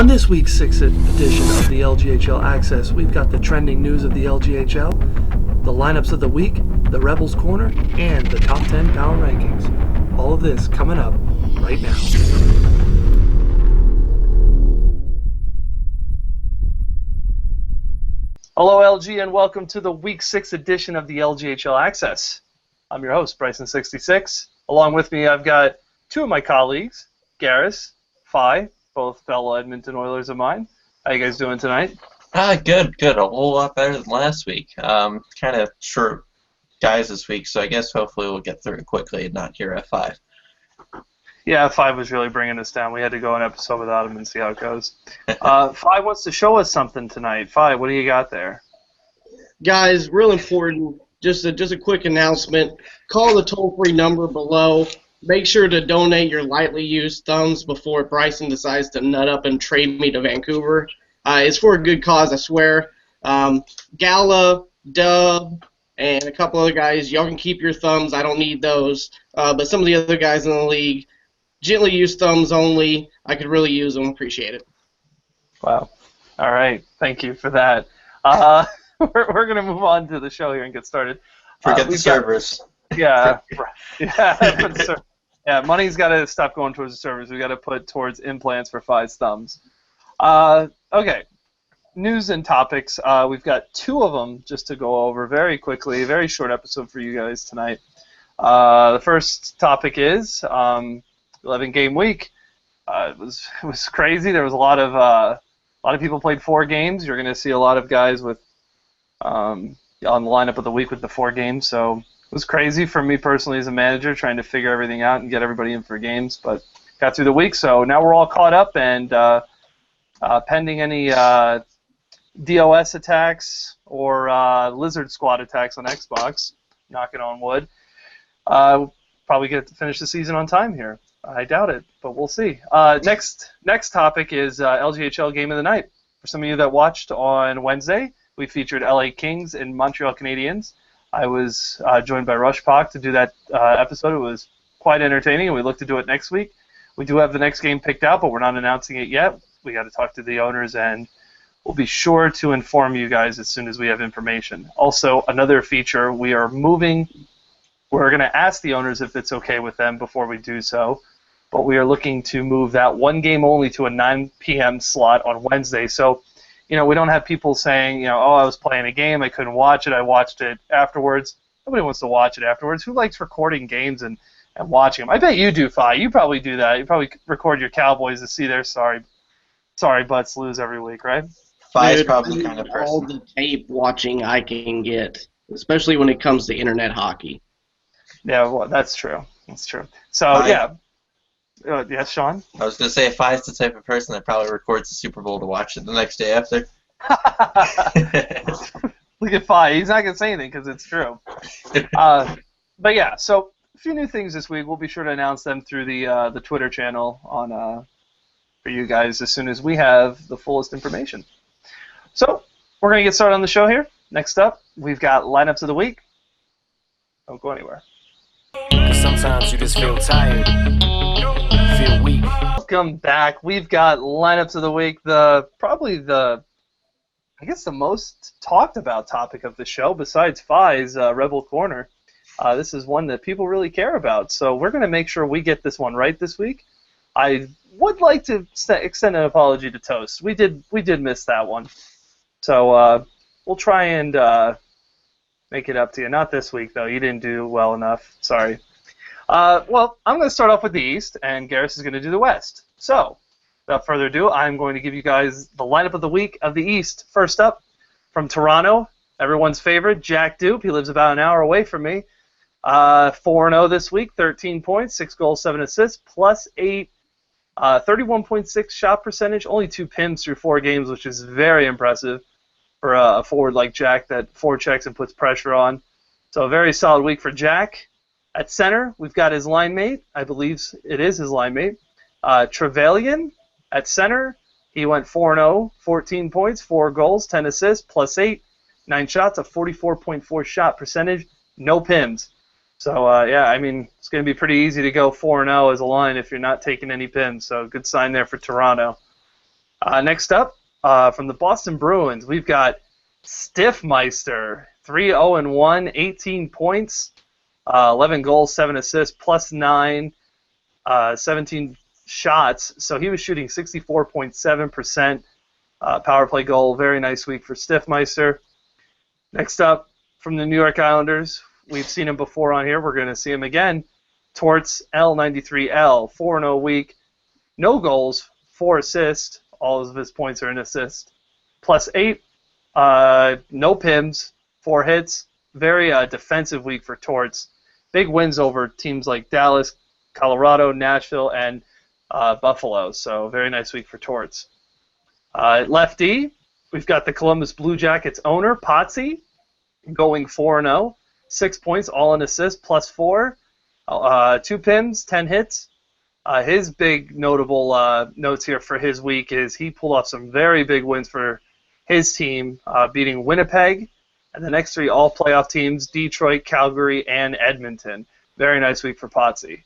On this week's 6th edition of the LGHL Access, we've got the trending news of the LGHL, the lineups of the week, the Rebels Corner, and the top 10 power rankings. All of this coming up right now. Hello, LG, and welcome to the Week 6 edition of the LGHL Access. I'm your host, Bryson66. Along with me, I've got two of my colleagues, Garris, Phi, both fellow Edmonton Oilers of mine. How you guys doing tonight? Good. A whole lot better than last week. Kind of short guys this week, so I guess hopefully we'll get through it quickly and not hear F5. Yeah, F5 was really bringing us down. We had to go an episode without him and see how it goes. Phi wants to show us something tonight. Phi, what do you got there? Guys, real important, just a quick announcement. Call the toll-free number below. Make sure to donate your lightly used thumbs before Bryson decides to nut up and trade me to Vancouver. It's for a good cause, I swear. Gala, Dub, and a couple other guys, y'all can keep your thumbs. I don't need those. But some of the other guys in the league, gently used thumbs only. I could really use them. Appreciate it. Wow. All right. Thank you for that. We're going to move on to the show here and get started. Forget the servers. Yeah. Yeah, money's got to stop going towards the servers. We've got to put towards implants for Phi's thumbs. Okay. News and topics. We've got two of them just to go over very quickly. A very short episode for you guys tonight. The first topic is 11-game week. It was crazy. There was a lot of people played 4 games. You're going to see a lot of guys with on the lineup of the week with the 4 games. So it was crazy for me personally as a manager trying to figure everything out and get everybody in for games. But got through the week, so now we're all caught up and pending any DOS attacks or Lizard Squad attacks on Xbox, knocking on wood, probably get to finish the season on time here. I doubt it, but we'll see. Next topic is LGHL Game of the Night. For some of you that watched on Wednesday, we featured LA Kings and Montreal Canadiens. I was joined by Rush Pak to do that episode. It was quite entertaining, and we look to do it next week. We do have the next game picked out, but we're not announcing it yet. We got to talk to the owners, and we'll be sure to inform you guys as soon as we have information. Also, another feature, we are moving. We're going to ask the owners if it's okay with them before we do so, but we are looking to move that one game only to a 9 p.m. slot on Wednesday. So, we don't have people saying, oh, I was playing a game, I couldn't watch it, I watched it afterwards. Nobody wants to watch it afterwards. Who likes recording games and watching them? I bet you do, Phi. You probably do that. You probably record your Cowboys to see their sorry butts lose every week, right? Phi's probably the kind of person. All the tape watching I can get, especially when it comes to internet hockey. Yeah, well, that's true. That's true. So, yeah. Yes, Sean? I was going to say, Phi's the type of person that probably records the Super Bowl to watch it the next day after. Look at Phi. He's not going to say anything because it's true. But yeah, so a few new things this week. We'll be sure to announce them through the Twitter channel on for you guys as soon as we have the fullest information. So we're going to get started on the show here. Next up, we've got lineups of the week. Don't go anywhere. Sometimes you just feel tired. Feel weak. Welcome back. We've got lineups of the week. Probably the most talked about topic of the show, besides Phi's Rebel Corner. This is one that people really care about, so we're going to make sure we get this one right this week. I would like to extend an apology to Toast. We did miss that one, so we'll try and make it up to you. Not this week though. You didn't do well enough. Sorry. Well, I'm going to start off with the East, and Garris is going to do the West. So, without further ado, I'm going to give you guys the lineup of the week of the East. First up, from Toronto, everyone's favorite, Jack Dupe. He lives about an hour away from me. 4-0 this week, 13 points, 6 goals, 7 assists, plus 8, 31.6 shot percentage, only 2 PIMs through 4 games, which is very impressive for a forward like Jack that forechecks and puts pressure on. So a very solid week for Jack. At center, we've got his line mate. I believe it is his line mate. Trevelyan at center. He went 4-0, 14 points, 4 goals, 10 assists, plus 8, 9 shots, a 44.4 shot percentage, no PIMs. So, yeah, I mean, it's going to be pretty easy to go 4-0 as a line if you're not taking any PIMs. So good sign there for Toronto. Next up, from the Boston Bruins, we've got Stiffmeister, 3-0-1, 18 points, 11 goals, 7 assists, plus 9, 17 shots. So he was shooting 64.7% power play goal. Very nice week for Stiffmeister. Next up, from the New York Islanders, we've seen him before on here. We're going to see him again. Torts, L93L, 4-0 week. No goals, 4 assists. All of his points are an assist. Plus 8. No PIMs, 4 hits. Very defensive week for Torts. Big wins over teams like Dallas, Colorado, Nashville, and Buffalo. So very nice week for Torts. Left D, we've got the Columbus Blue Jackets owner, Potsy, going 4-0. 6 points, all an assist, plus 4. 2 PIMs, 10 hits. His big notable notes here for his week is he pulled off some very big wins for his team, beating Winnipeg, and the next 3 all playoff teams, Detroit, Calgary, and Edmonton. Very nice week for Potsy.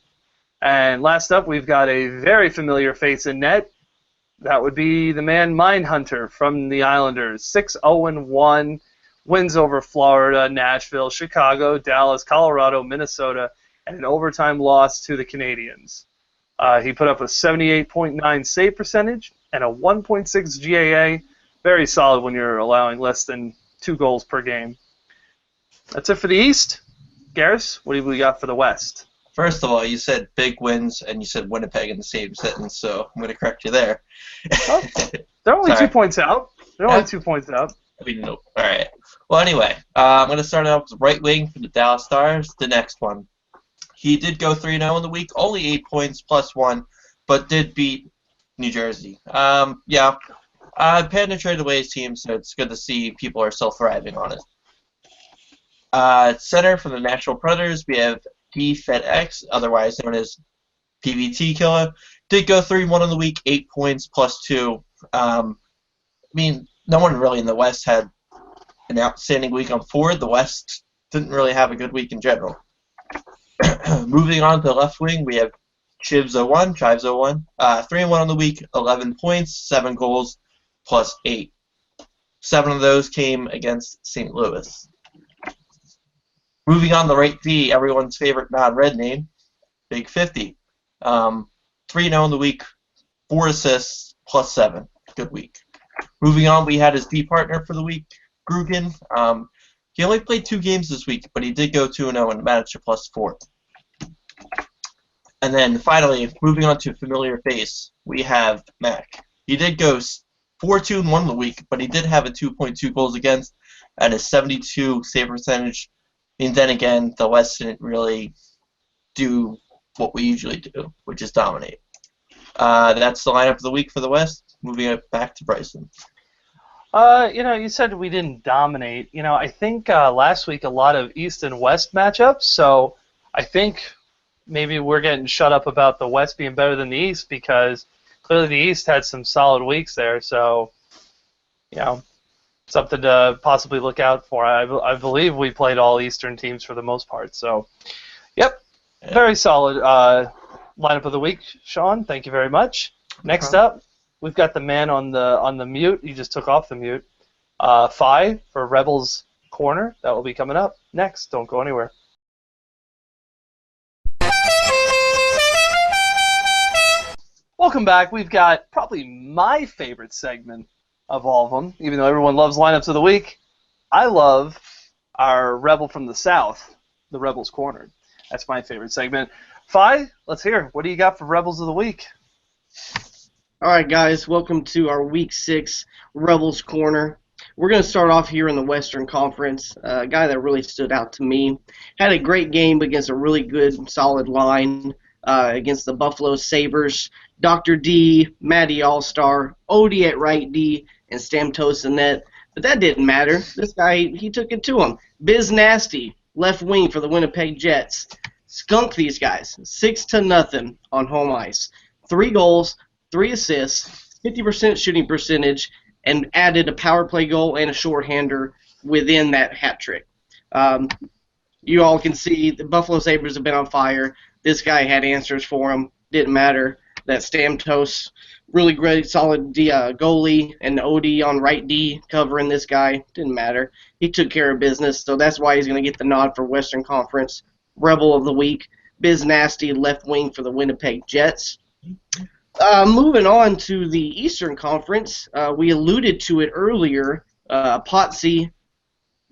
And last up, we've got a very familiar face in net. That would be the man Mindhunter from the Islanders. 6-0-1, wins over Florida, Nashville, Chicago, Dallas, Colorado, Minnesota, and an overtime loss to the Canadiens. He put up a 78.9 save percentage and a 1.6 GAA. Very solid when you're allowing less than 2 goals per game. That's it for the East. Garris, what do we got for the West? First of all, you said big wins, and you said Winnipeg in the same sentence, so I'm going to correct you there. Oh, they're only 2 points out. They're only 2 points out. All right. Well, anyway, I'm going to start off with right wing for the Dallas Stars, the next one. He did go 3-0 in the week, only 8 points, plus 1, but did beat New Jersey. Panda traded away his team, so it's good to see people are still thriving on it. Center for the Nashville Predators, we have DFedX, otherwise known as PVT Killer. Did go 3-1 in the week, 8 points, plus 2. I mean, no one really in the West had an outstanding week on forward. The West didn't really have a good week in general. Moving on to the left wing, we have Chives01, 3-1 on the week, 11 points, 7 goals, plus 8. 7 of those came against St. Louis. Moving on to right D, everyone's favorite non-red name, Big 50. 3-0 in the week, 4 assists, plus 7. Good week. Moving on, we had his D partner for the week, Grugan. He only played 2 games this week, but he did go 2-0 and managed a plus 4. And then finally, moving on to familiar face, we have Mac. He did go 4-2-1 in the week, but he did have a 2.2 goals against and a 72 save percentage. And then again, the West didn't really do what we usually do, which is dominate. That's the lineup of the week for the West. Moving it back to Bryson. You said we didn't dominate. I think last week a lot of East and West matchups, so I think maybe we're getting shut up about the West being better than the East because clearly the East had some solid weeks there, so, something to possibly look out for. I believe we played all Eastern teams for the most part, so, yep, very solid lineup of the week, Sean. Thank you very much. Next up, we've got the man on the mute. He just took off the mute. Fi for Rebels Corner. That will be coming up next. Don't go anywhere. Welcome back. We've got probably my favorite segment of all of them, even though everyone loves lineups of the week. I love our Rebel from the South, the Rebels Corner. That's my favorite segment. Fi, let's hear. What do you got for Rebels of the Week? All right, guys, welcome to our Week 6 Rebels Corner. We're going to start off here in the Western Conference. A guy that really stood out to me. Had a great game against a really good, solid line against the Buffalo Sabres. Dr. D, Matty All-Star, Odie at right D, and Stamtos in net. But that didn't matter. This guy, he took it to him. Biz Nasty, left wing for the Winnipeg Jets. Skunked these guys, 6-0 on home ice. 3 goals, 3 assists, 50% shooting percentage, and added a power play goal and a shorthander within that hat trick. You all can see the Buffalo Sabres have been on fire. This guy had answers for him. Didn't matter that Stamtos Really great, solid goalie, and OD on right D covering this guy. Didn't matter. He took care of business, so that's why he's going to get the nod for Western Conference Rebel of the Week. Biz Nasty, left wing for the Winnipeg Jets. Moving on to the Eastern Conference, we alluded to it earlier. Potsy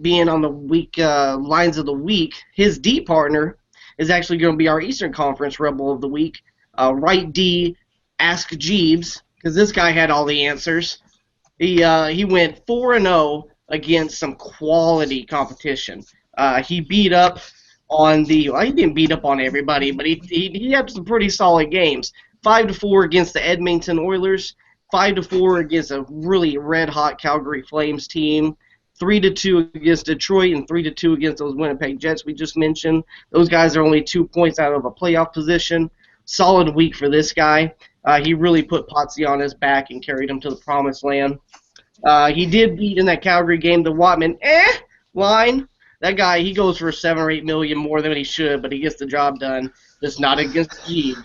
being on the week lines of the week, his D partner is actually going to be our Eastern Conference Rebel of the Week. Right D, Ask Jeeves, because this guy had all the answers. He went 4-0 against some quality competition. He beat up on he didn't beat up on everybody, but he had some pretty solid games. 5-4 against the Edmonton Oilers, 5-4 against a really red-hot Calgary Flames team, 3-2 against Detroit, and 3-2 against those Winnipeg Jets we just mentioned. Those guys are only 2 points out of a playoff position. Solid week for this guy. He really put Potsy on his back and carried him to the promised land. He did beat in that Calgary game the Watman line. That guy, he goes for 7 or 8 million more than he should, but he gets the job done. Just not against Jeeves.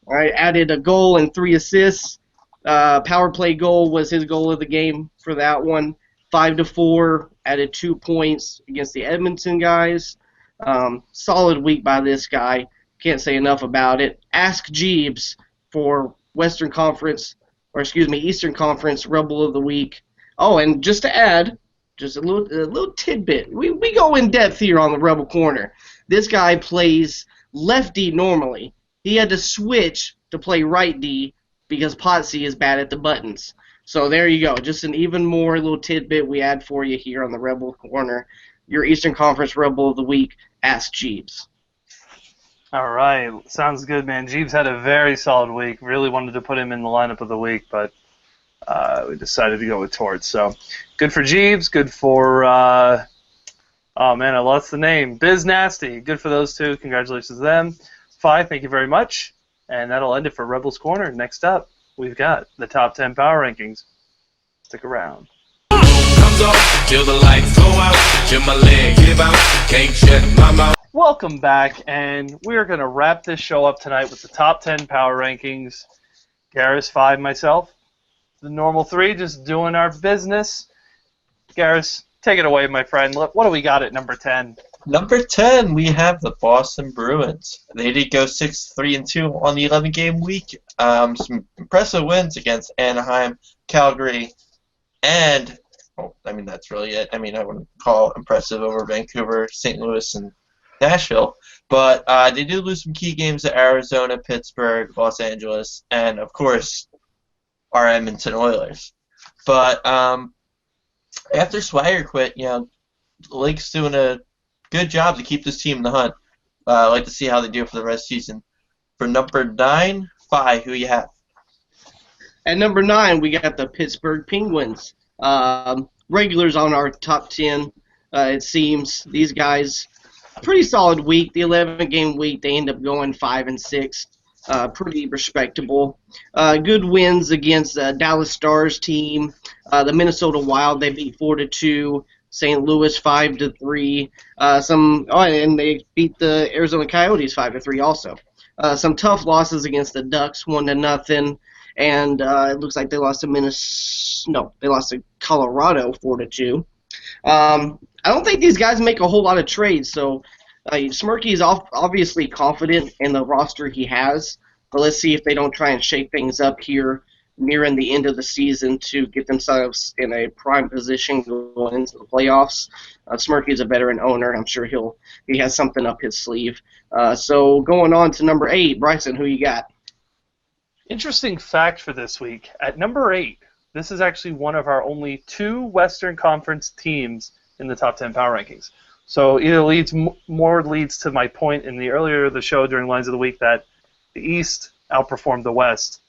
All right, added a goal and 3 assists. Power play goal was his goal of the game for that one. 5-4, added 2 points against the Edmonton guys. Solid week by this guy. Can't say enough about it. Ask Jeeves for Eastern Conference Rebel of the Week. Oh, and just to add, just a little tidbit. We go in depth here on the Rebel Corner. This guy plays left D normally. He had to switch to play right D because Potsy is bad at the buttons. So there you go. Just an even more little tidbit we add for you here on the Rebel Corner. Your Eastern Conference Rebel of the Week, Ask Jeeves. All right. Sounds good, man. Jeeves had a very solid week. Really wanted to put him in the lineup of the week, but we decided to go with Torts. So good for Jeeves. Good for, oh, man, I lost the name. Biz Nasty. Good for those two. Congratulations to them. Five, thank you very much. And that'll end it for Rebels Corner. Next up, we've got the top 10 power rankings. Stick around. Comes off, till the lights go out, till my leg give out, can't shut my mouth. Welcome back, and we're going to wrap this show up tonight with the top 10 power rankings. Garris, 5, myself. The normal 3, just doing our business. Garris, take it away, my friend. What do we got at number 10? Number 10, we have the Boston Bruins. They did go 6-3-2 on the 11-game week. Some impressive wins against Anaheim, Calgary, and, that's really it. I wouldn't call it impressive over Vancouver, St. Louis, and Nashville. But they did lose some key games to Arizona, Pittsburgh, Los Angeles, and, of course, our Edmonton Oilers. But after Swagger quit, the Lake's doing a good job to keep this team in the hunt. I'd like to see how they do for the rest of the season. For number 9, Fi, who you have? At number 9, we got the Pittsburgh Penguins. Regulars on our top 10, it seems. These guys, pretty solid week. The 11-game week, they end up going 5-6. Pretty respectable. Good wins against Dallas Stars team. The Minnesota Wild, they beat 4-2. St. Louis 5-3. And they beat the Arizona Coyotes 5-3 also. Some tough losses against the Ducks, 1-0, and it looks like they lost to they lost to Colorado 4-2. I don't think these guys make a whole lot of trades, so Smirky is obviously confident in the roster he has, but let's see if they don't try and shake things up here nearing the end of the season to get themselves in a prime position going into the playoffs. Smirky is a veteran owner. I'm sure he has something up his sleeve. So going on to number 8, Bryson, who you got? Interesting fact for this week. At number 8, this is actually one of our only 2 Western Conference teams in the top 10 power rankings. So either more leads to my point in the earlier of the show during Lines of the Week that the East outperformed the West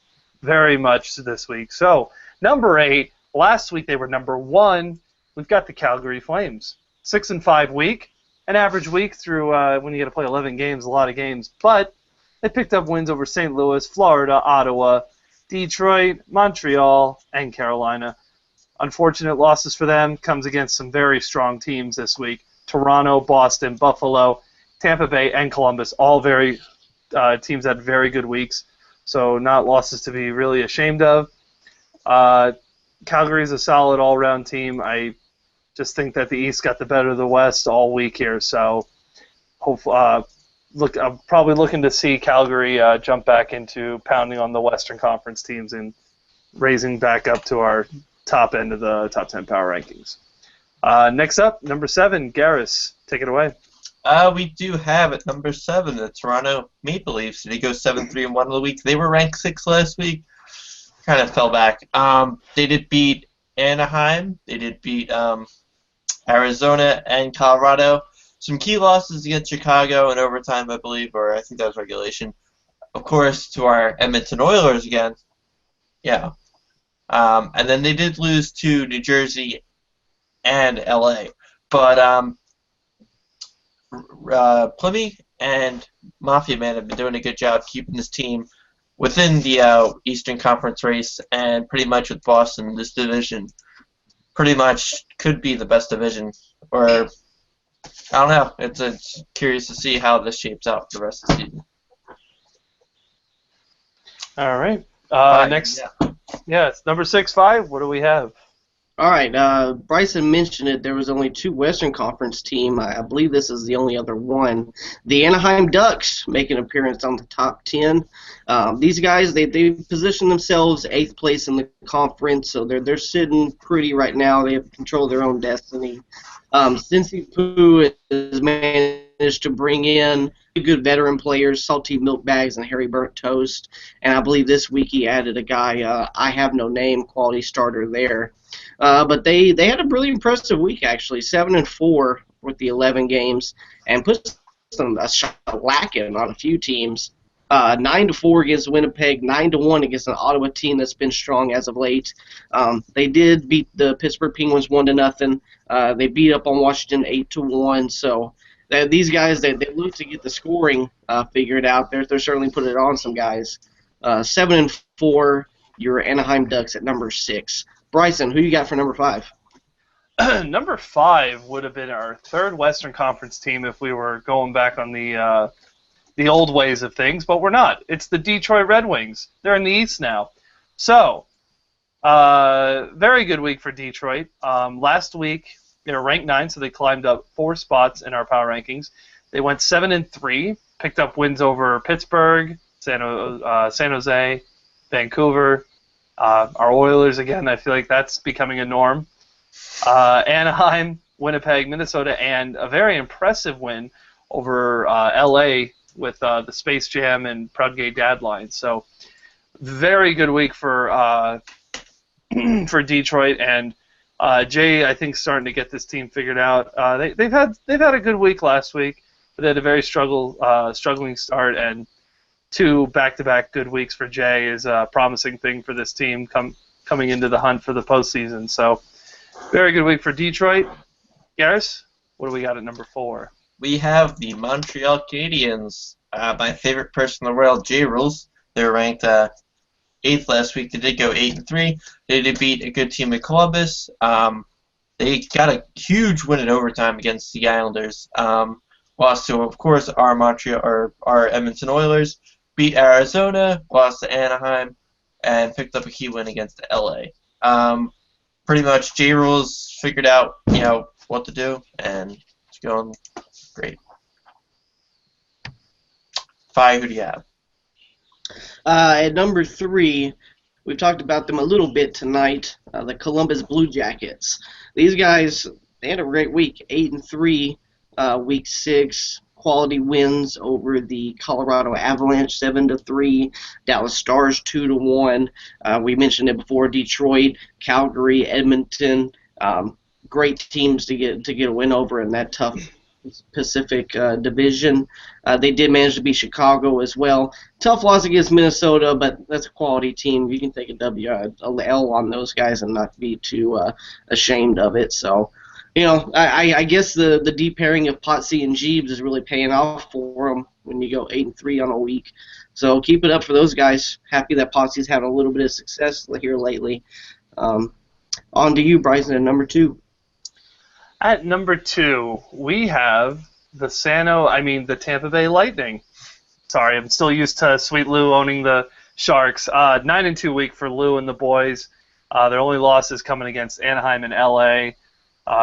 very much this week. So number 8, last week they were number 1. We've got the Calgary Flames. 6-5 week, an average week through when you get to play 11 games, a lot of games. But they picked up wins over St. Louis, Florida, Ottawa, Detroit, Montreal, and Carolina. Unfortunate losses for them comes against some very strong teams this week. Toronto, Boston, Buffalo, Tampa Bay, and Columbus, all very teams had very good weeks. So not losses to be really ashamed of. Calgary's a solid all-around team. I just think that the East got the better of the West all week here. So I'm probably looking to see Calgary jump back into pounding on the Western Conference teams and raising back up to our top end of the top 10 power rankings. Next up, number 7, Garris. Take it away. We do have at number 7 the Toronto Maple Leafs. They go 7-3-1 of the week. They were ranked 6th last week. Kind of fell back. They did beat Anaheim. They did beat Arizona and Colorado. Some key losses against Chicago in overtime, I believe, or I think that was regulation. Of course, to our Edmonton Oilers again. Yeah. And then they did lose to New Jersey and LA. But Plummy and Mafia Man have been doing a good job keeping this team within the Eastern Conference race, and pretty much with Boston, this division pretty much could be the best division. Or, I don't know. It's curious to see how this shapes out for the rest of the season. All right. Next. Yeah. It's number 6-5. What do we have? All right, Bryson mentioned it. There was only 2 Western Conference teams. I believe this is the only other one. The Anaheim Ducks make an appearance on the top 10. These guys, they position themselves 8th place in the conference, so they're sitting pretty right now. They have control of their own destiny. Cincy Poo has managed to bring in good veteran players, Salty Milk Bags and Harry Burnt Toast, and I believe this week he added a guy, I have no name, quality starter there. But they had a really impressive week, actually, 7-4 with the 11 games, and put some a shellacking on a few teams. 9-4 against Winnipeg, 9-1 against an Ottawa team that's been strong as of late. They did beat the Pittsburgh Penguins 1-0. They beat up on Washington 8-1. So these guys, they look to get the scoring figured out. They're certainly putting it on some guys. 7-4, your Anaheim Ducks at number 6. Bryson, who you got for number 5? Number 5 would have been our 3rd Western Conference team if we were going back on the old ways of things, but we're not. It's the Detroit Red Wings. They're in the East now. So, very good week for Detroit. Last week, they were ranked 9, so they climbed up 4 spots in our power rankings. They went 7-3, picked up wins over Pittsburgh, San Jose, Vancouver, our Oilers again. I feel like that's becoming a norm. Anaheim, Winnipeg, Minnesota, and a very impressive win over LA with the Space Jam and Proud Gay Dad line. So very good week for for Detroit, and Jay, I think, starting to get this team figured out. They've had a good week last week, but they had a very struggling start, and 2 back-to-back good weeks for Jay is a promising thing for this team coming into the hunt for the postseason. So very good week for Detroit. Garris, what do we got at number 4? We have the Montreal Canadiens. My favorite person in the world, J Rules. They were ranked 8th last week. They did go 8-3. They did beat a good team in Columbus. They got a huge win in overtime against the Islanders. Lost to, of course, our Edmonton Oilers. Beat Arizona. Lost to Anaheim, and picked up a key win against LA. Pretty much, J Rules figured out what to do, and it's going great. 5, who do you have? At number 3, we've talked about them a little bit tonight, the Columbus Blue Jackets. These guys, they had a great week, 8-3, week 6, quality wins over the Colorado Avalanche, 7-3, Dallas Stars 2-1. We mentioned it before, Detroit, Calgary, Edmonton, great teams to get a win over in that tough Pacific division. They did manage to beat Chicago as well. Tough loss against Minnesota, but that's a quality team. You can take a L on those guys and not be too ashamed of it. So, I guess the deep pairing of Potsy and Jeeves is really paying off for them when you go 8-3 on a week. So keep it up for those guys. Happy that Potsy's having a little bit of success here lately. On to you, Bryson, at number 2. At number 2, we have the Tampa Bay Lightning. Sorry, I'm still used to Sweet Lou owning the Sharks. 9-2 week for Lou and the boys. Their only losses coming against Anaheim and LA.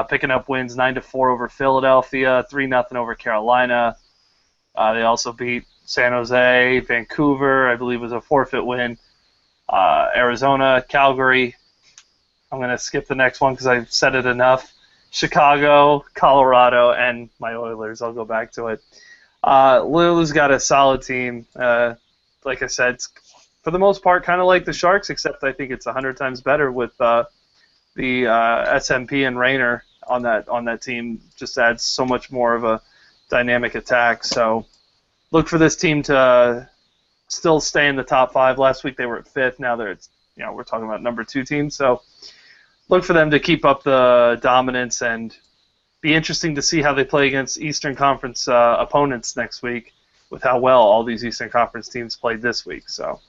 Picking up wins 9-4 over Philadelphia, 3-0 over Carolina. They also beat San Jose, Vancouver, I believe was a forfeit win. Arizona, Calgary. I'm going to skip the next one because I've said it enough. Chicago, Colorado, and my Oilers. I'll go back to it. Lou's got a solid team. Like I said, it's for the most part kind of like the Sharks, except I think it's 100 times better with the SMP and Rayner on that team. Just adds so much more of a dynamic attack. So look for this team to still stay in the top 5. Last week they were at 5th. Now we're talking about number 2 team. So look for them to keep up the dominance, and be interesting to see how they play against Eastern Conference opponents next week with how well all these Eastern Conference teams played this week. So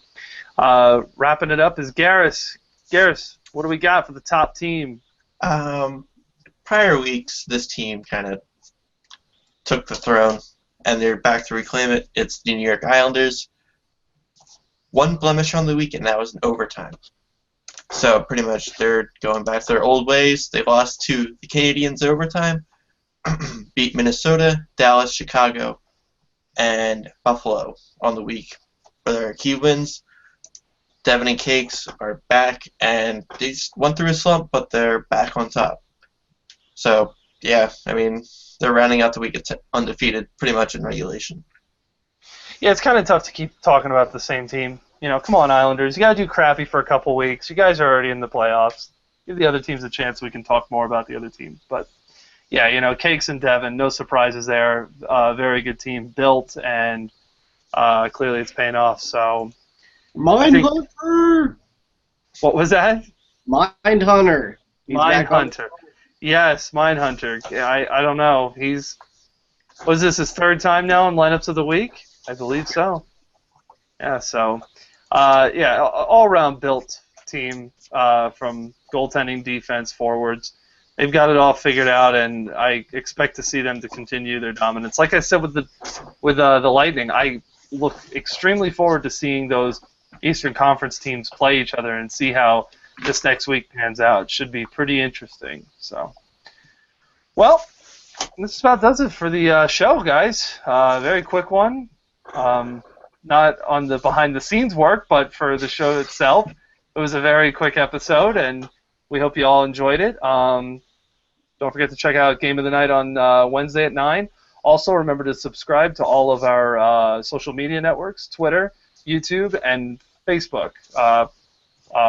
wrapping it up is Garris. Garris, what do we got for the top team? Prior weeks, this team kind of took the throne, and they're back to reclaim it. It's the New York Islanders. One blemish on the week, and that was in overtime. So pretty much they're going back to their old ways. They lost to the Canadiens in overtime, beat Minnesota, Dallas, Chicago, and Buffalo on the week for their key wins. Devin and Cakes are back, and they just went through a slump, but they're back on top. So, yeah, I mean, they're rounding out the week undefeated pretty much in regulation. Yeah, it's kind of tough to keep talking about the same team. Come on, Islanders. You got to do crappy for a couple weeks. You guys are already in the playoffs. Give the other teams a chance so we can talk more about the other teams. But, yeah, Cakes and Devin, no surprises there. Very good team built, and clearly it's paying off. So, Mindhunter! What was that? Mindhunter. Mindhunter. Yes, Mindhunter. I don't know. Was this his 3rd time now in lineups of the week? I believe so. Yeah, so, all-around built team from goaltending, defense, forwards. They've got it all figured out, and I expect to see them to continue their dominance. Like I said with the Lightning, I look extremely forward to seeing those Eastern Conference teams play each other and see how this next week pans out. It should be pretty interesting. So, well, this about does it for the show, guys. Very quick one. Not on the behind-the-scenes work, but for the show itself. It was a very quick episode, and we hope you all enjoyed it. Don't forget to check out Game of the Night on Wednesday at 9. Also, remember to subscribe to all of our social media networks, Twitter, YouTube, and Facebook.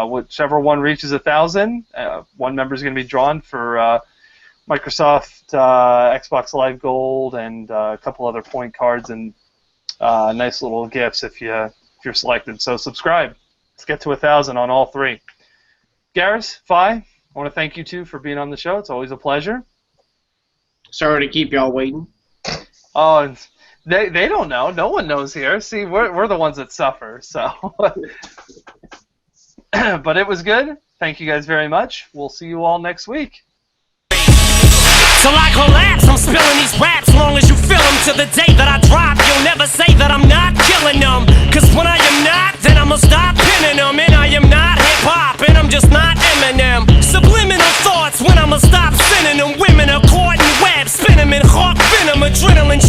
Whichever one reaches 1,000, one member is going to be drawn for Microsoft Xbox Live Gold and a couple other point cards and nice little gifts if you're selected. So subscribe. Let's get to 1,000 on all 3. Garris, Fi, I want to thank you two for being on the show. It's always a pleasure. Sorry to keep y'all waiting. Oh, and they don't know. No one knows here. See, we're the ones that suffer. So, but it was good. Thank you guys very much. We'll see you all next week. Till I collapse, I'm spilling these raps. Long as you feel them, to the day that I drop, you'll never say that I'm not killing them. Cause when I am not, then I'ma stop pinning them. And I am not hip-hop, and I'm just not Eminem. Subliminal thoughts when I'ma stop sending them. Women are caught in webs, spin them in hawk venom, adrenaline